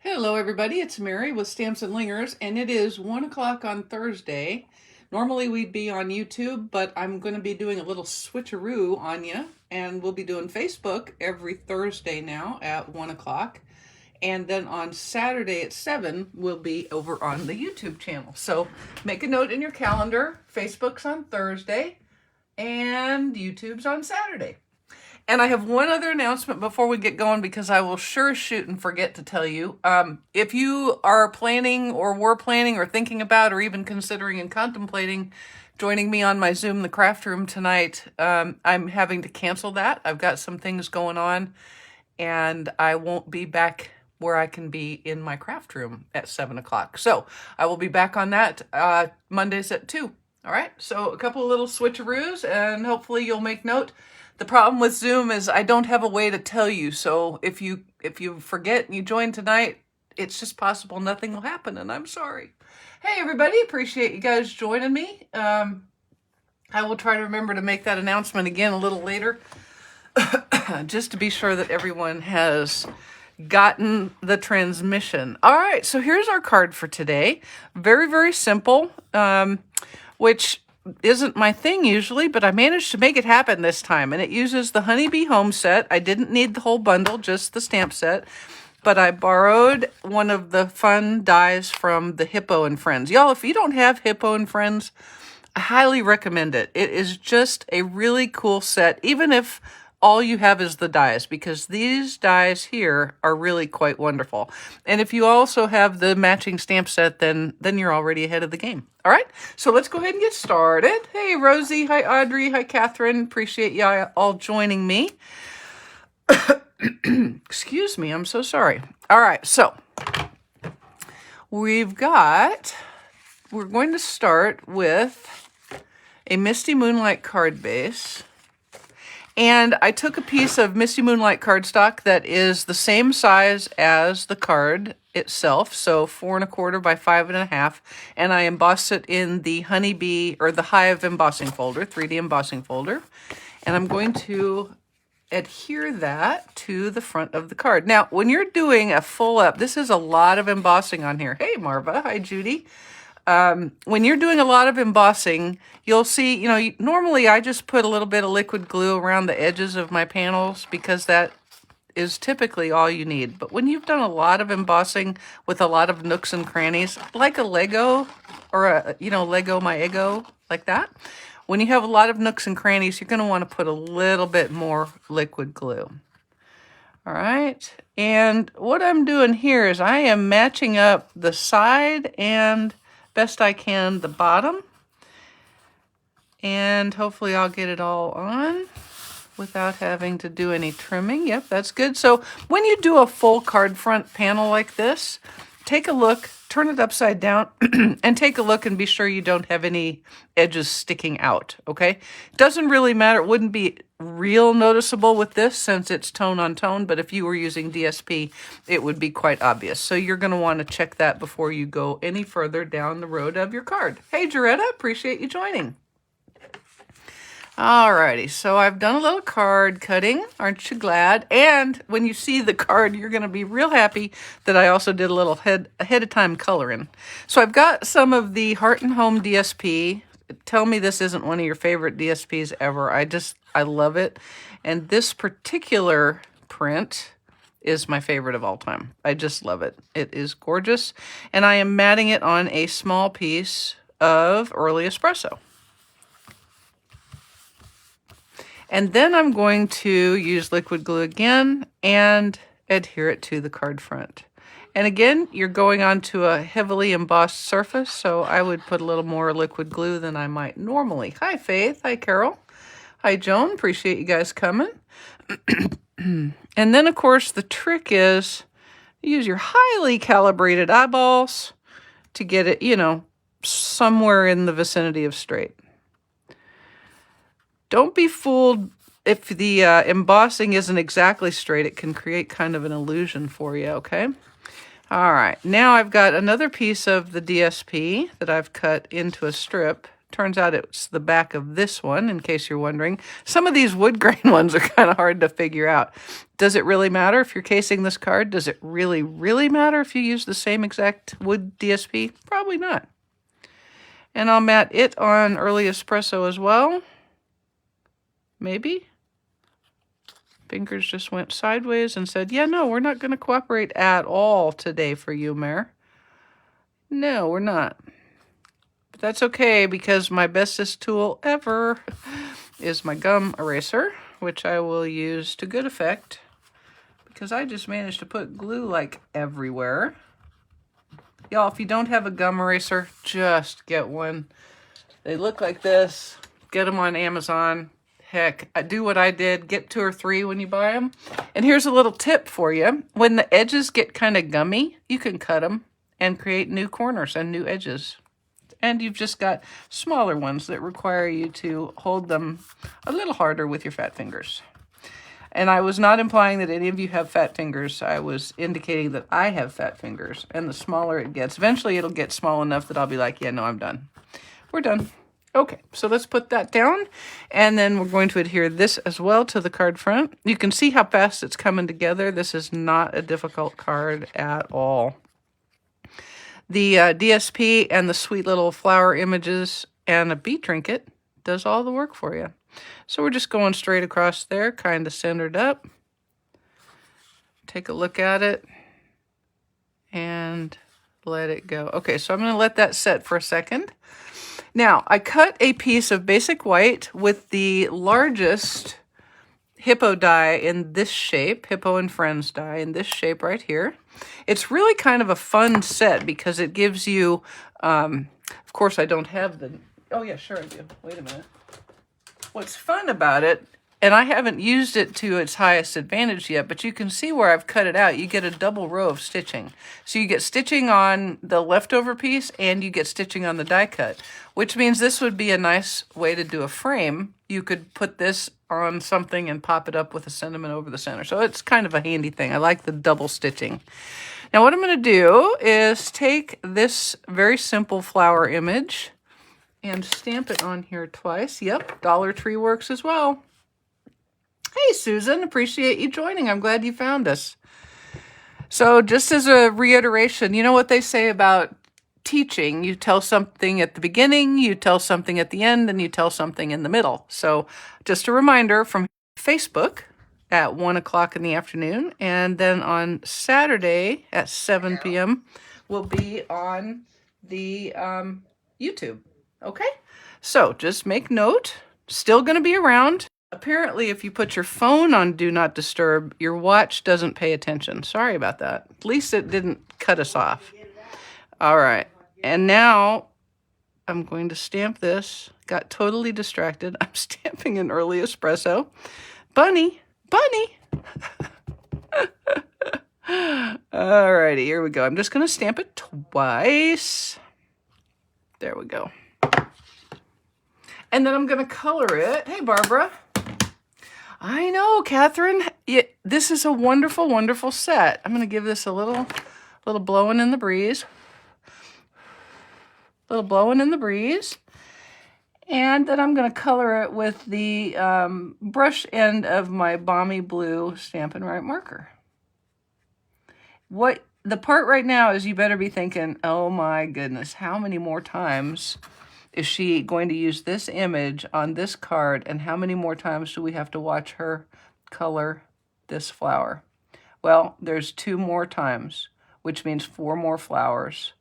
Hello everybody, it's Mary with Stamps-N-Lingers, and it is 1 o'clock on Thursday. Normally we'd be on YouTube, but I'm going to be doing a little switcheroo on you, and we'll be doing Facebook every Thursday now at 1 o'clock. And then on Saturday at 7, we'll be over on the YouTube channel. So make a note in your calendar, Facebook's on Thursday, and YouTube's on Saturday. And I have one other announcement before we get going, because I will sure shoot and forget to tell you. If you are planning or were planning or thinking about or even considering and contemplating joining me on my Zoom, the craft room tonight, I'm having to cancel that. I've got some things going on and I won't be back where I can be in my craft room at 7 o'clock. So I will be back on that Mondays at 2. All right, so a couple of little switcheroos, and hopefully you'll make note. The problem with Zoom is I don't have a way to tell you, so if you forget and you join tonight, it's just possible nothing will happen, and I'm sorry. Hey everybody, appreciate you guys joining me. I will try to remember to make that announcement again a little later, just to be sure that everyone has gotten the transmission. All right, so here's our card for today. Very, very simple, which isn't my thing usually, but I managed to make it happen this time. And it uses the Honeybee home set. I didn't need the whole bundle, just the stamp set. But I borrowed one of the fun dies from the Hippo and Friends. Y'all, if you don't have Hippo and Friends, I highly recommend it. It is just a really cool set, even if all you have is the dies, because these dies here are really quite wonderful. And if you also have the matching stamp set, then you're already ahead of the game. All right, so let's go ahead and get started. Hey, Rosie. Hi, Audrey. Hi, Catherine. Appreciate y'all all joining me. Excuse me. I'm so sorry. All right, so we're going to start with a Misty Moonlight card base. And I took a piece of Misty Moonlight cardstock that is the same size as the card itself, so 4 1/4 by 5 1/2, and I embossed it in the Honeybee or the Hive embossing folder, 3D embossing folder, and I'm going to adhere that to the front of the card. Now, when you're doing a full up, this is a lot of embossing on here. Hey, Marva. Hi, Judy. When you're doing a lot of embossing, you'll see, normally I just put a little bit of liquid glue around the edges of my panels because that is typically all you need. But when you've done a lot of embossing with a lot of nooks and crannies, like a Lego or a, Lego My Ego, like that, when you have a lot of nooks and crannies, you're going to want to put a little bit more liquid glue. All right. And what I'm doing here is I am matching up the side and best I can the bottom, and hopefully I'll get it all on without having to do any trimming. Yep, that's good. So when you do a full card front panel like this, take a look, turn it upside down, and take a look and be sure you don't have any edges sticking out, okay? Doesn't really matter. It wouldn't be real noticeable with this since it's tone on tone, but if you were using DSP, it would be quite obvious. So you're going to want to check that before you go any further down the road of your card. Hey, Jaretta, appreciate you joining. Alrighty, so I've done a little card cutting, aren't you glad? And when you see the card, you're going to be real happy that I also did a little ahead of time coloring. So I've got some of the Heart and Home DSP. Tell me this isn't one of your favorite DSPs ever. I love it. And this particular print is my favorite of all time. I just love it. It is gorgeous. And I am matting it on a small piece of Early Espresso. And then I'm going to use liquid glue again and adhere it to the card front. And again, you're going onto a heavily embossed surface, so I would put a little more liquid glue than I might normally. Hi, Faith. Hi, Carol. Hi, Joan. Appreciate you guys coming. And then, of course, the trick is use your highly calibrated eyeballs to get it, somewhere in the vicinity of straight. Don't be fooled if the embossing isn't exactly straight. It can create kind of an illusion for you, okay? All right, now I've got another piece of the DSP that I've cut into a strip Turns out it's the back of this one, in case you're wondering. Some of these wood grain ones are kind of hard to figure out. Does it really matter if you're casing this card? Does it really, really matter if you use the same exact wood DSP? Probably not. And I'll mat it on early espresso as well. Maybe. Fingers just went sideways and said, yeah, no, we're not going to cooperate at all today for you, Mare. No, we're not. But that's okay, because my bestest tool ever is my gum eraser, which I will use to good effect, because I just managed to put glue like everywhere. Y'all, if you don't have a gum eraser, just get one. They look like this. Get them on Amazon. Heck, do what I did. Get 2 or 3 when you buy them. And here's a little tip for you. When the edges get kind of gummy, you can cut them and create new corners and new edges. And you've just got smaller ones that require you to hold them a little harder with your fat fingers. And I was not implying that any of you have fat fingers. I was indicating that I have fat fingers. And the smaller it gets, eventually it'll get small enough that I'll be like, yeah, no, I'm done. We're done. Okay, so let's put that down. And then we're going to adhere this as well to the card front. You can see how fast it's coming together. This is not a difficult card at all. The DSP and the sweet little flower images and a bee trinket does all the work for you. So we're just going straight across there, kind of centered up. Take a look at it and let it go. Okay, so I'm going to let that set for a second. Now, I cut a piece of basic white with the largest Hippo die in this shape, Hippo and Friends die in this shape right here. It's really kind of a fun set because it gives you, of course I don't have the, oh yeah, sure I do. Wait a minute. What's fun about it, and I haven't used it to its highest advantage yet, but you can see where I've cut it out. You get a double row of stitching. So you get stitching on the leftover piece and you get stitching on the die cut, which means this would be a nice way to do a frame. You could put this on something and pop it up with a sentiment over the center. So it's kind of a handy thing. I like the double stitching. Now what I'm going to do is take this very simple flower image and stamp it on here twice. Yep, Dollar Tree works as well. Hey, Susan, appreciate you joining. I'm glad you found us. So just as a reiteration, you know what they say about teaching? You tell something at the beginning, you tell something at the end, and you tell something in the middle. So just a reminder from Facebook at 1 o'clock in the afternoon, and then on Saturday at 7 p.m. will be on the YouTube. Okay? So just make note. Still going to be around. Apparently, if you put your phone on Do Not Disturb, your watch doesn't pay attention. Sorry about that. At least it didn't cut us off. All right. And now I'm going to stamp this. Got totally distracted. I'm stamping an early espresso. Bunny. Bunny. All righty. Here we go. I'm just going to stamp it twice. There we go. And then I'm going to color it. Hey, Barbara. I know, Catherine. This is a wonderful, wonderful set. I'm going to give this a little blowing in the breeze. Little blowing in the breeze. And then I'm going to color it with the brush end of my Balmy Blue Stampin' Right marker. What the part right now is you better be thinking, oh my goodness, how many more times is she going to use this image on this card, and how many more times do we have to watch her color this flower? Well, there's 2 more times, which means 4 more flowers.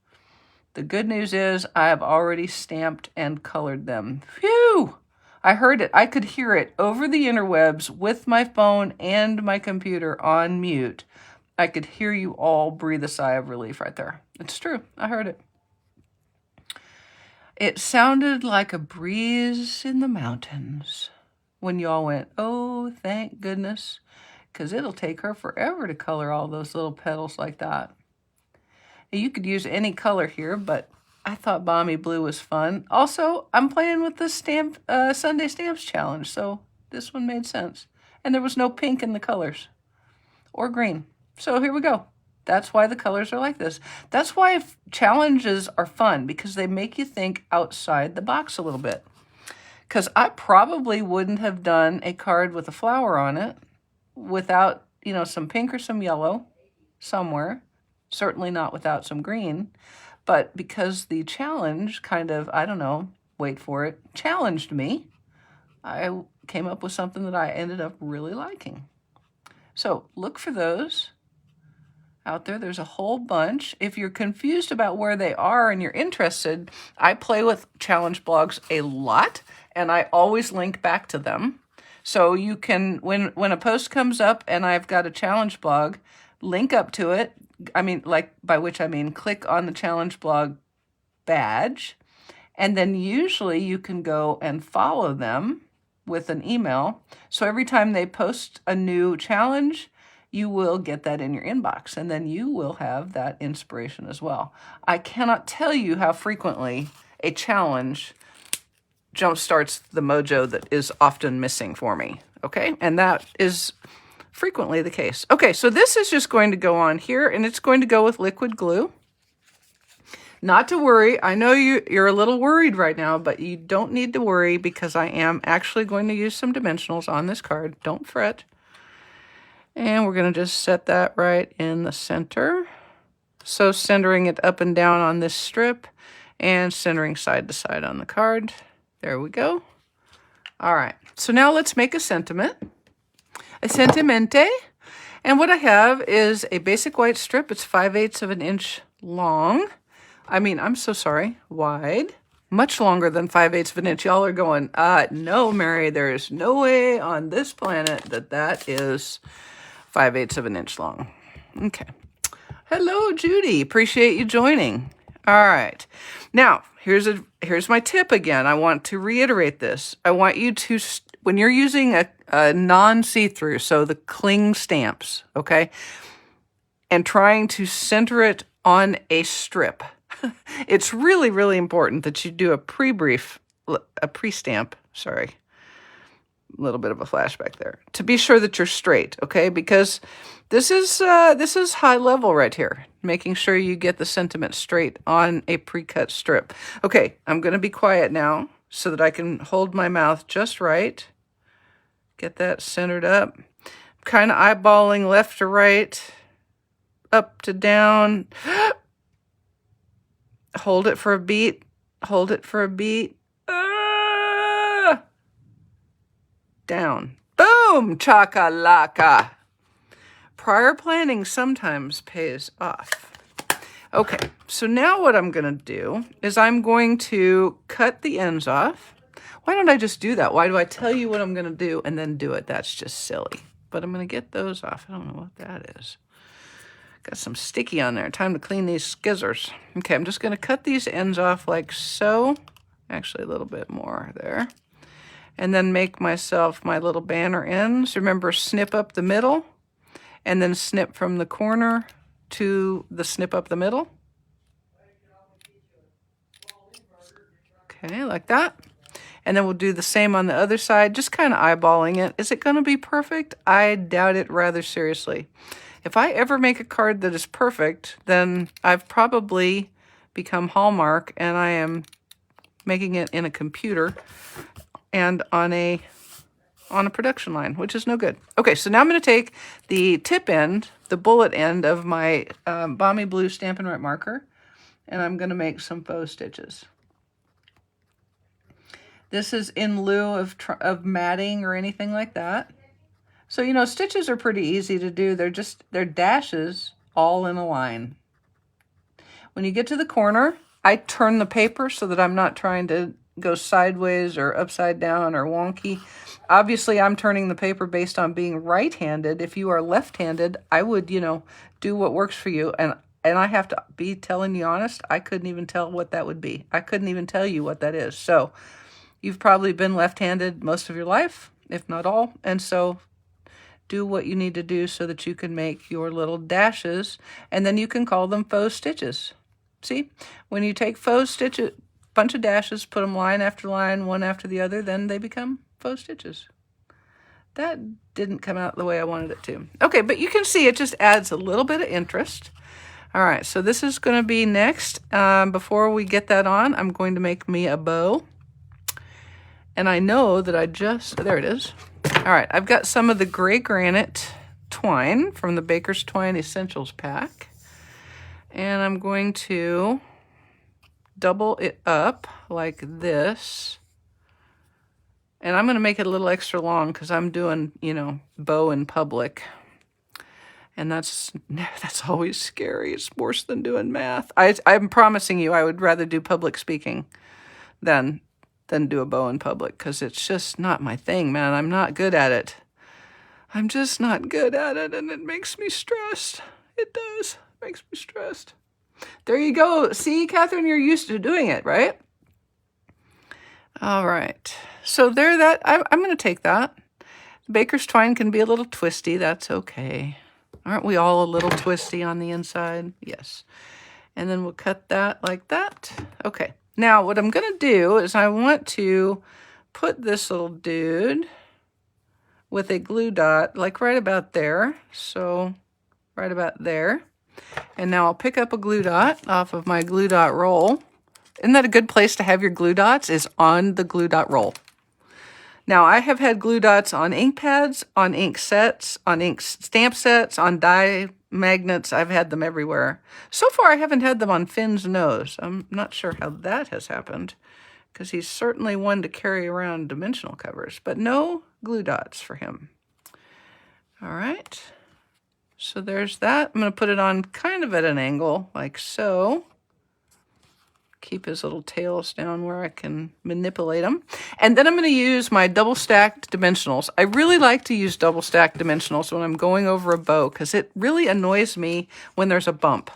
The good news is I have already stamped and colored them. Phew! I heard it. I could hear it over the interwebs with my phone and my computer on mute. I could hear you all breathe a sigh of relief right there. It's true. I heard it. It sounded like a breeze in the mountains when y'all went, oh, thank goodness, because it'll take her forever to color all those little petals like that. You could use any color here, but I thought Balmy Blue was fun. Also, I'm playing with the Sunday Stamps Challenge, so this one made sense. And there was no pink in the colors, or green. So here we go. That's why the colors are like this. That's why challenges are fun, because they make you think outside the box a little bit. Because I probably wouldn't have done a card with a flower on it without, you know, some pink or some yellow somewhere. Certainly not without some green. But because the challenge kind of, I don't know, wait for it, challenged me, I came up with something that I ended up really liking. So look for those out there. There's a whole bunch. If you're confused about where they are and you're interested, I play with challenge blogs a lot, and I always link back to them. So you can, when a post comes up and I've got a challenge blog, link up to it. I mean, like, by which I mean click on the challenge blog badge, and then usually you can go and follow them with an email. So every time they post a new challenge, you will get that in your inbox, and then you will have that inspiration as well. I cannot tell you how frequently a challenge jumpstarts the mojo that is often missing for me, okay? And that is frequently the case. Okay, so this is just going to go on here, and it's going to go with liquid glue. Not to worry. I know you're a little worried right now, but you don't need to worry, because I am actually going to use some dimensionals on this card. Don't fret. And we're going to just set that right in the center. So centering it up and down on this strip and centering side to side on the card. There we go. All right. So now let's make a sentiment. A sentimente. And what I have is a basic white strip. It's 5/8 of an inch long. I mean, I'm so sorry, wide. Much longer than 5/8 of an inch. Y'all are going, no, Mary, there is no way on this planet that is 5/8 of an inch long. Okay. Hello, Judy. Appreciate you joining. All right. Now, here's my tip again. I want to reiterate this. I want you to, when you're using a non-see-through, so the cling stamps, okay, and trying to center it on a strip, it's really, really important that you do a pre-stamp, sorry, a little bit of a flashback there, to be sure that you're straight, okay? Because this is high level right here, making sure you get the sentiment straight on a pre-cut strip. Okay, I'm going to be quiet now so that I can hold my mouth just right. Get that centered up. Kind of eyeballing left to right, up to down. Hold it for a beat. Hold it for a beat. Down. Boom! Chakalaka. Prior planning sometimes pays off. Okay, so now what I'm going to do is I'm going to cut the ends off. Why don't I just do that? Why do I tell you what I'm going to do and then do it? That's just silly. But I'm going to get those off. I don't know what that is. Got some sticky on there. Time to clean these skizzers. Okay, I'm just going to cut these ends off like so. Actually, a little bit more there. And then make myself my little banner ends. Remember, snip up the middle, and then snip from the corner to the snip up the middle. Okay, like that. And then we'll do the same on the other side, just kind of eyeballing it. Is it going to be perfect? I doubt it rather seriously. If I ever make a card that is perfect, then I've probably become Hallmark, and I am making it in a computer and on a production line, which is no good. Okay, so now I'm going to take the tip end, the bullet end of my Balmy Blue Stampin' Right marker, and I'm going to make some faux stitches. This is in lieu of matting or anything like that. So, you know, stitches are pretty easy to do. They're dashes all in a line. When you get to the corner, I turn the paper so that I'm not trying to go sideways or upside down or wonky. Obviously, I'm turning the paper based on being right-handed. If you are left-handed, I would, you know, do what works for you. And I have to be telling you honest, I couldn't even tell what that would be. I couldn't even tell you what that is. So you've probably been left-handed most of your life, if not all. And so do what you need to do so that you can make your little dashes, and then you can call them faux stitches. See, when you take faux stitches, bunch of dashes, put them line after line, one after the other, then they become faux stitches. That didn't come out the way I wanted it to. Okay, but you can see it just adds a little bit of interest. All right, so this is going to be next. Before we get that on, I'm going to make me a bow. And I know that there it is. All right, I've got some of the gray granite twine from the Baker's Twine Essentials pack. And I'm going to double it up like this. And I'm going to make it a little extra long because I'm doing, you know, bow in public. And that's always scary. It's worse than doing math. I'm promising you I would rather do public speaking than do a bow in public because it's just not my thing, man. I'm not good at it. I'm just not good at it, and it makes me stressed. It does. It makes me stressed. There you go. See, Catherine, you're used to doing it, right? All right. So there I'm going to take that. Baker's twine can be a little twisty. That's okay. Aren't we all a little twisty on the inside? Yes. And then we'll cut that like that. Okay. Now, what I'm going to do is I want to put this little dude with a glue dot, like right about there. So, right about there. And now I'll pick up a glue dot off of my glue dot roll. Isn't that a good place to have your glue dots? Is on the glue dot roll. Now, I have had glue dots on ink pads, on ink sets, on ink stamp sets, on die magnets. I've had them everywhere. So far, I haven't had them on Finn's nose. I'm not sure how that has happened because he's certainly one to carry around dimensional covers, but no glue dots for him. All right. So there's that. I'm going to put it on kind of at an angle like so. Keep his little tails down where I can manipulate them. And then I'm going to use my double stacked dimensionals. I really like to use double stacked dimensionals when I'm going over a bow because it really annoys me when there's a bump.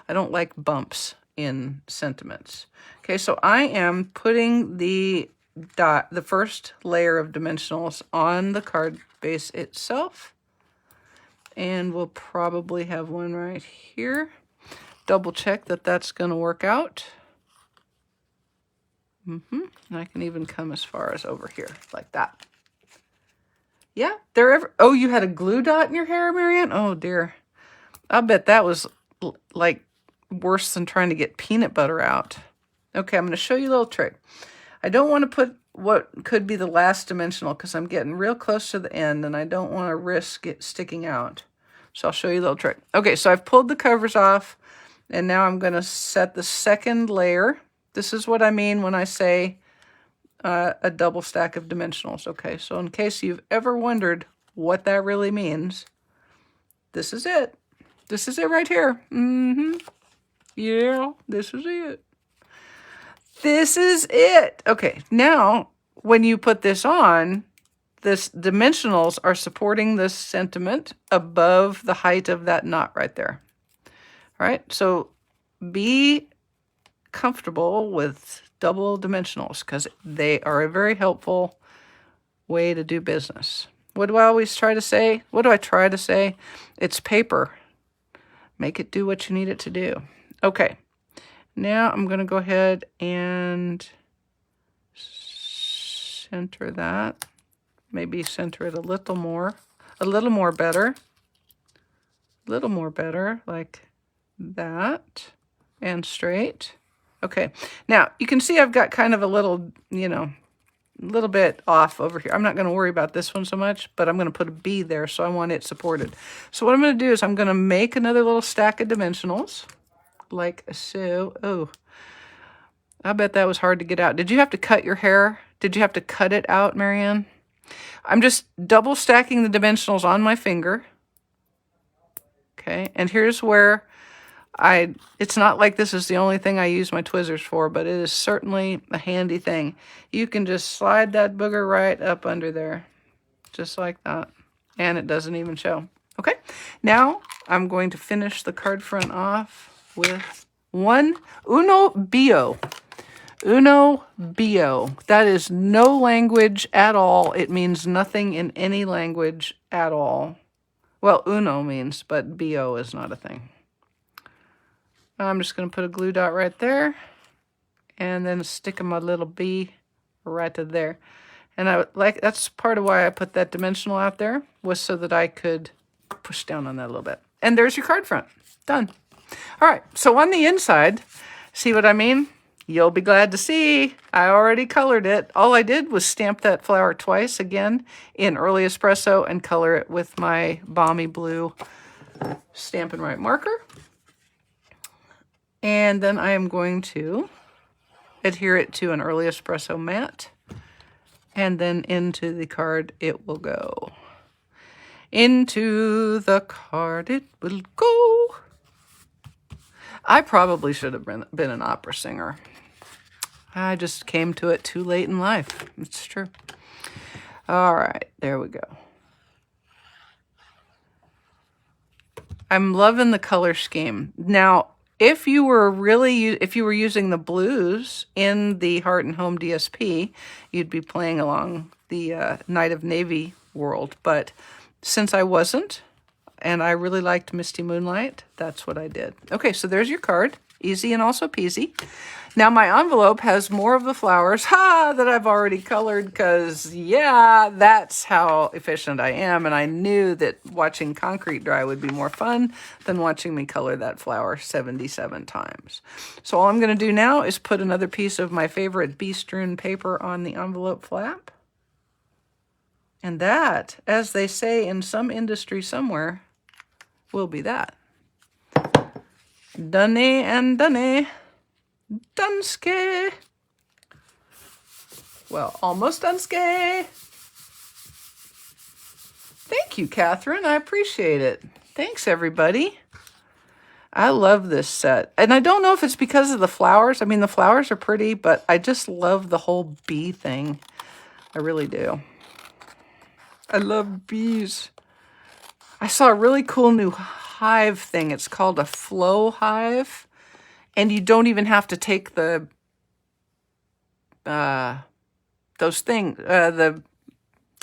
I don't like bumps in sentiments. Okay, so I am putting the first layer of dimensionals on the card base itself. And we'll probably have one right here. Double check that that's going to work out. And I can even come as far as over here, like that. Yeah, oh, you had a glue dot in your hair, Marianne? Oh, dear. I bet that was, like, worse than trying to get peanut butter out. Okay, I'm going to show you a little trick. I don't want to put what could be the last dimensional because I'm getting real close to the end, and I don't want to risk it sticking out. So I'll show you a little trick. Okay, so I've pulled the covers off, and now I'm going to set the second layer. This is what I mean when I say a double stack of dimensionals. Okay, so in case you've ever wondered what that really means, this is it. This is it right here. Yeah, this is it. This is it. Okay, now when you put this on, this dimensionals are supporting this sentiment above the height of that knot right there. All right, so be comfortable with double dimensionals because they are a very helpful way to do business. What do I always try to say? What do I try to say? It's paper. Make it do what you need it to do. Okay, now I'm going to go ahead and center that. Maybe center it a little more better. A little more better, like that, and straight. Okay, now you can see I've got kind of a little, a little bit off over here. I'm not going to worry about this one so much, but I'm going to put a B there, so I want it supported. So what I'm going to do is I'm going to make another little stack of dimensionals, like so. Oh, I bet that was hard to get out. Did you have to cut your hair? Did you have to cut it out, Marianne? I'm just double stacking the dimensionals on my finger. Okay, and here's where it's not like this is the only thing I use my tweezers for, but it is certainly a handy thing. You can just slide that booger right up under there, just like that, and it doesn't even show. Okay, now I'm going to finish the card front off with one Uno Bio. Uno Bio. That is no language at all. It means nothing in any language at all. Well, Uno means, but Bio is not a thing. I'm just going to put a glue dot right there and then stick my little B right to there. And that's part of why I put that dimensional out there, was so that I could push down on that a little bit. And there's your card front. Done. All right, so on the inside, see what I mean? You'll be glad to see I already colored it. All I did was stamp that flower twice again in early espresso and color it with my balmy blue Stampin' Right marker. And then I am going to adhere it to an early espresso matte. And then into the card it will go. Into the card it will go. I probably should have been an opera singer. I just came to it too late in life. It's true. All right, there we go. I'm loving the color scheme. Now, if you were using the blues in the Heart and Home DSP, you'd be playing along the Night of Navy world. But since I wasn't, and I really liked Misty Moonlight, that's what I did. Okay, so there's your card. Easy and also peasy. Now my envelope has more of the flowers that I've already colored because, yeah, that's how efficient I am. And I knew that watching concrete dry would be more fun than watching me color that flower 77 times. So all I'm going to do now is put another piece of my favorite bee-strewn paper on the envelope flap. And that, as they say in some industry somewhere, will be that. Done and done. Dunske. Well, almost Dunske. Thank you, Catherine. I appreciate it. Thanks, everybody. I love this set. And I don't know if it's because of the flowers. I mean, the flowers are pretty, but I just love the whole bee thing. I really do. I love bees. I saw a really cool new Hive thing. It's called a flow hive. And you don't even have to take the those things, the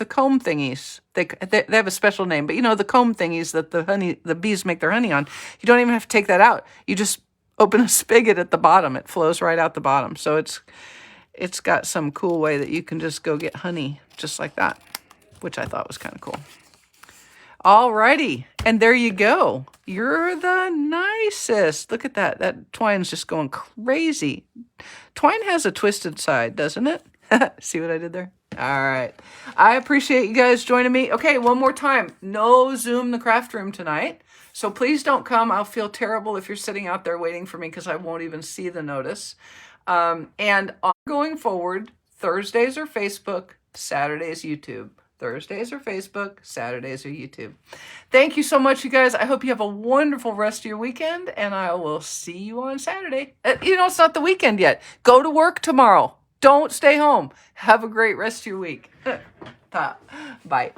comb thingies. They have a special name, but you know, the comb thingies that the bees make their honey on. You don't even have to take that out. You just open a spigot at the bottom. It flows right out the bottom. So it's got some cool way that you can just go get honey just like that, which I thought was kind of cool. Alrighty, and there you go. You're the nicest. Look at that. That twine's just going crazy. Twine has a twisted side, doesn't it? See what I did there? All right. I appreciate you guys joining me. Okay, one more time. No Zoom the craft room tonight. So please don't come. I'll feel terrible if you're sitting out there waiting for me because I won't even see the notice. And going forward, Thursdays are Facebook, Saturdays YouTube. Thursdays are Facebook, Saturdays are YouTube. Thank you so much, you guys. I hope you have a wonderful rest of your weekend, and I will see you on Saturday. You know, it's not the weekend yet. Go to work tomorrow. Don't stay home. Have a great rest of your week. Bye.